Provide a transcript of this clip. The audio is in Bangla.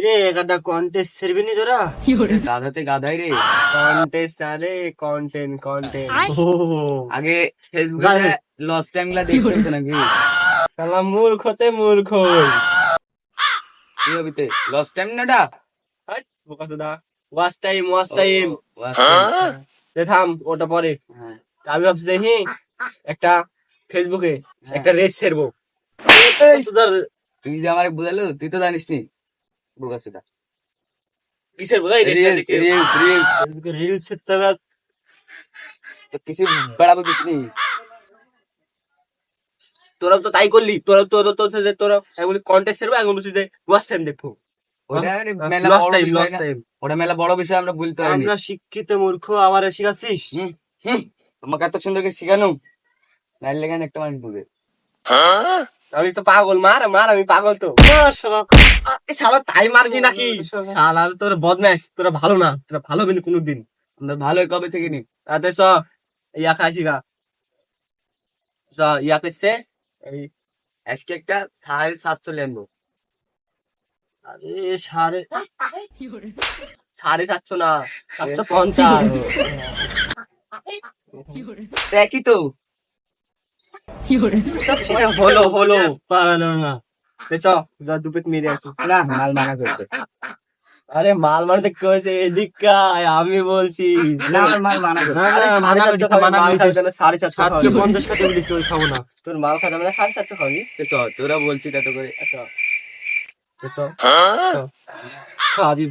রে একটা কন্টেস্ট সেরবি নি তোরা? গাধাতে গাধাই রে। কন্টেস্ট আরে কন্টেন্ট কন্টেন্ট ও আগে ফেসবুকে লস টাইম গুলা দেখতে হতো নাকি? শালা মূর্খতে মূর্খ কি হবিতে লস টাইম নাটা? হাট বোকাচোদা ওয়াচ টাইম দে থাম ওটা পরে হ্যাঁ আমি ভাবছি দেখি একটা ফেসবুকে একটা রেস ছাড়বো তোদের তুই যে আমার বুঝালো তুই তো জানিস নি বোকাচোদা। কিসের বোঝাই রিলস রিলস রিলস ফেসবুকে রিলস ছাড়তে তো কিছু বেড়াবো দিসনি। তোরা তো তাই করলি তোরা তোরা তো তোরা আমি বলি কন্টেস্ট ছাড়বো আমি বলছি যে ওয়াচ টাইম দেখবো ওটা মেলা লস বড় টাইম বিষয় লস না। টাইম ওটা মেলা বড় বিষয় আমরা বলতে পারিনি। আমরা শিক্ষিত মূর্খ আমার শিখাচ্ছিস হুম হুম তোমাকে এত সুন্দর করে শিখানো নাইলে লেগে একটা মানুষ বুঝে। আমি তো পাগল মার মার আমি পাগল তো শালা তাই মারবি নাকি শালা তোর বদমাইশ তোরা ভালো না তোরা ভালো হবি না কোনোদিন আমরা ভালোই কবে থেকে নি তাতে চ ইয়া খাইছি গা চ ইয়া করছে এই আজকে একটা 750 আনবো। আরে সাড়ে সাতশো না 750 একই তো হলো হলো পারানো না চ যা দুপেট মেরে আসি না মাল মানা করছে। আরে মাল মারতে কয়েছে এদিক আমি বলছি না আমার মাল মানা করছে। না না মানা মানা করছে, করতে মানা মাল করছে। খাবে না 750 50 খাতে বলিস ওই খাবো না তোর মাল খাবে না 750 খাবি তো চ তোরা বলছি তত করে আচ্ছা চ চ খাবি